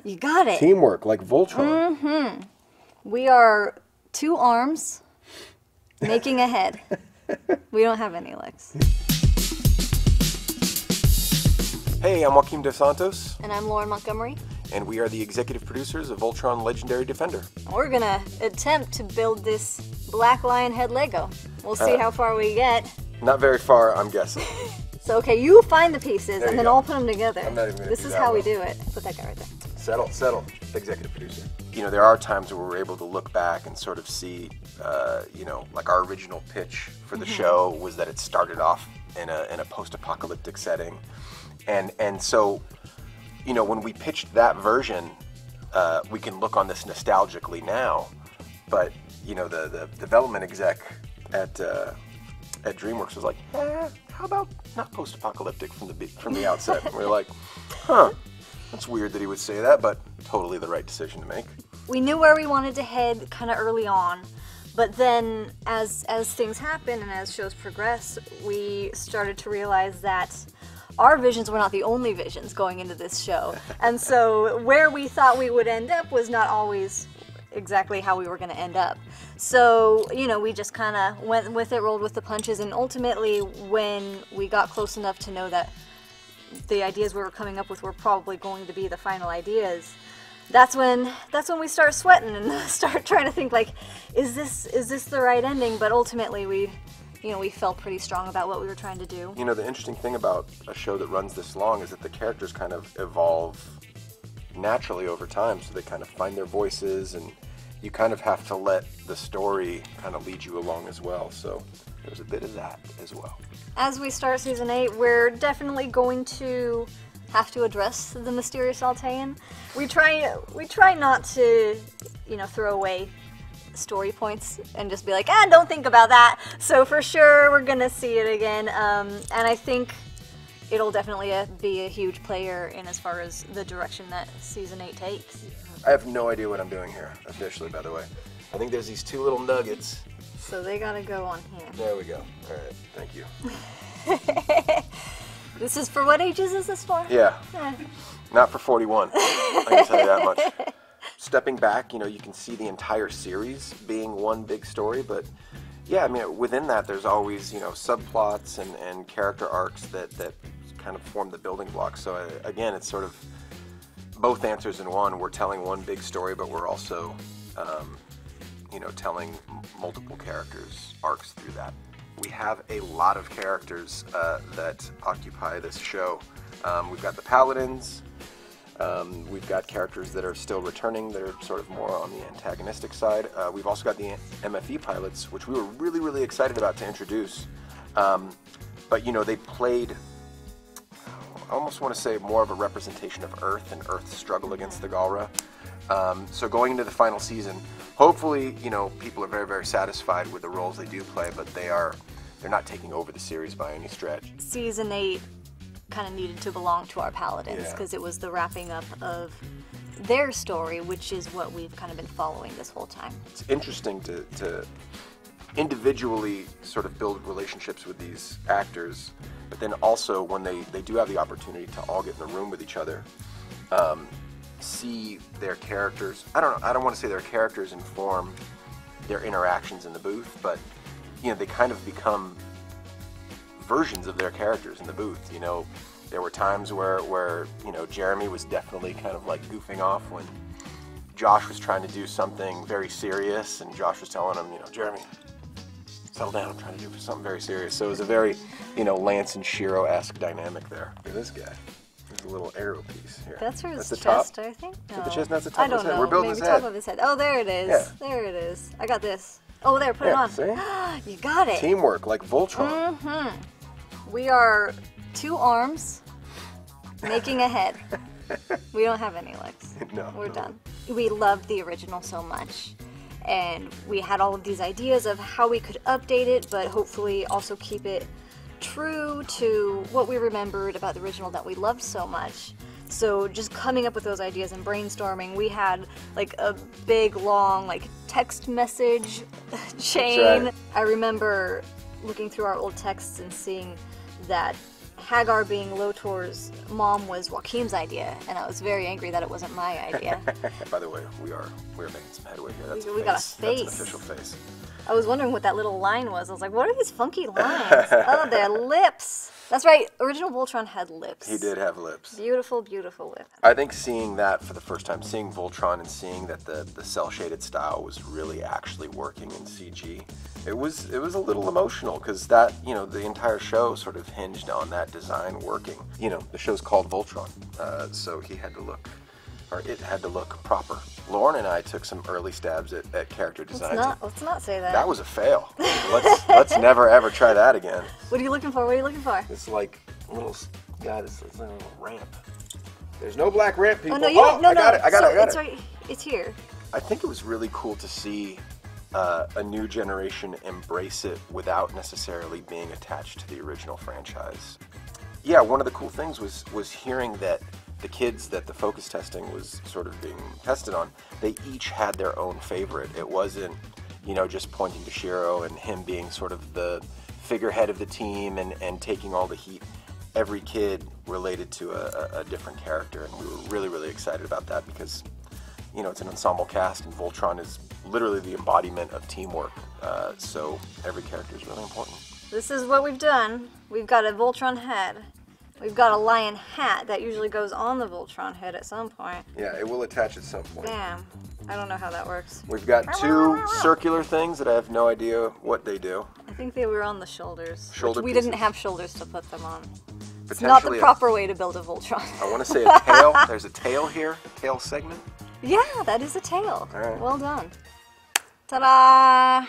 You got it. Teamwork, like Voltron. Mm-hmm. We are 2 arms making a head. We don't have any legs. Hey, I'm Joaquim Santos. And I'm Lauren Montgomery. And we are the executive producers of Voltron Legendary Defender. We're gonna attempt to build this Black Lion head Lego. We'll see how far we get. Not very far, I'm guessing. So, okay, you find the pieces and then I'll put them together. I'm not even gonna This is how we do it. Put that guy right there. Settle, executive producer. You know, there are times where we're able to look back and sort of see, you know, like our original pitch for the show was that it started off in a post-apocalyptic setting. And so, you know, when we pitched that version, we can look on this nostalgically now, but, you know, the development exec at DreamWorks was like, how about not post-apocalyptic from the outset? And we were like, huh, that's weird that he would say that, but totally the right decision to make. We knew where we wanted to head kind of early on, but then as things happen and as shows progress, we started to realize that our visions were not the only visions going into this show. And so where we thought we would end up was not always exactly how we were going to end up. So, you know, we just kind of went with it, rolled with the punches, and ultimately when we got close enough to know that the ideas we were coming up with were probably going to be the final ideas, that's when we start sweating and start trying to think, like, is this the right ending? But ultimately we felt pretty strong about what we were trying to do. You know, the interesting thing about a show that runs this long is that the characters kind of evolve naturally over time, so they kind of find their voices, and you kind of have to let the story kind of lead you along as well. So there's a bit of that as well. As we start season 8, we're definitely going to have to address the mysterious Altean. We try not to, you know, throw away story points and just be like, don't think about that. So for sure we're gonna see it again, and I think it'll definitely be a huge player in as far as the direction that season 8 takes. I have no idea what I'm doing here officially, by the way. I think there's these 2 little nuggets. So they gotta go on here. There we go. All right, thank you. This is for what ages is this for? Yeah, not for 41. I can tell you that much. Stepping back, you know, you can see the entire series being one big story, but yeah, I mean, within that there's always, you know, subplots and character arcs that kind of form the building blocks. So again, it's sort of both answers in one. We're telling one big story, but we're also, you know, telling multiple characters arcs through that. We have a lot of characters that occupy this show. We've got the Paladins. We've got characters that are still returning that are sort of more on the antagonistic side. We've also got the MFE pilots, which we were really, really excited about to introduce. But, you know, they played, I almost want to say, more of a representation of Earth and Earth's struggle against the Galra. So going into the final season, hopefully, you know, people are very, very satisfied with the roles they do play, but they're not taking over the series by any stretch. Season 8 kind of needed to belong to our Paladins because it was the wrapping up of their story, which is what we've kind of been following this whole time. It's interesting to individually sort of build relationships with these actors, but then also when they do have the opportunity to all get in the room with each other, see their characters. I don't want to say their characters inform their interactions in the booth, but, you know, they kind of become versions of their characters in the booth. You know, there were times where you know, Jeremy was definitely kind of like goofing off when Josh was trying to do something very serious, and Josh was telling him, you know, Jeremy, settle down, I'm trying to do something very serious. So it was a very, you know, Lance and Shiro-esque dynamic there. Look at this guy. There's a little arrow piece here. That's for his the chest, top? I think. No. Is it the chest? That's the top I don't of his head. know. We're building Maybe his head. top of his head. Oh, there it is. Yeah. There it is. I got this. Oh, there, put it on. See? You got it. Teamwork, like Voltron. We are 2 arms making a head. We don't have any legs. No. We're done. We loved the original so much, and we had all of these ideas of how we could update it, but hopefully also keep it true to what we remembered about the original that we loved so much. So just coming up with those ideas and brainstorming, we had like a big long like text message chain. Right. I remember looking through our old texts and seeing that Hagar being Lotor's mom was Joaquim's idea, and I was very angry that it wasn't my idea. By the way, we're making some headway here. That's we got a face. That's an official face. I was wondering what that little line was. I was like, what are these funky lines? Oh, they're lips. That's right. Original Voltron had lips. He did have lips. Beautiful, beautiful lips. I think seeing that for the first time, seeing Voltron and seeing that the cel-shaded style was really actually working in CG, it was a little emotional because that, you know, the entire show sort of hinged on that design working. You know, the show's called Voltron, so he had to look, or it had to look proper. Lauren and I took some early stabs at character design. Let's not say that. That was a fail. Let's never ever try that again. What are you looking for? What are you looking for? It's like a little, God, it's like a little ramp. There's no black ramp, people. Oh, no, you don't, no, I got it. It's right. It's here. I think it was really cool to see a new generation embrace it without necessarily being attached to the original franchise. Yeah, one of the cool things was hearing that the kids that the focus testing was sort of being tested on, they each had their own favorite. It wasn't, you know, just pointing to Shiro and him being sort of the figurehead of the team and taking all the heat. Every kid related to a different character, and we were really, really excited about that because, you know, it's an ensemble cast, and Voltron is literally the embodiment of teamwork, so every character is really important. This is what we've done. We've got a Voltron head. We've got a lion hat that usually goes on the Voltron head at some point. Yeah, it will attach at some point. Damn. I don't know how that works. We've got two circular things that I have no idea what they do. I think they were on the shoulders. Shoulder we pieces. didn't have shoulders to put them on. It's not the proper way to build a Voltron. I want to say a tail. There's a tail here. Tail segment. Yeah, that is a tail. All right. Well done. Ta-da!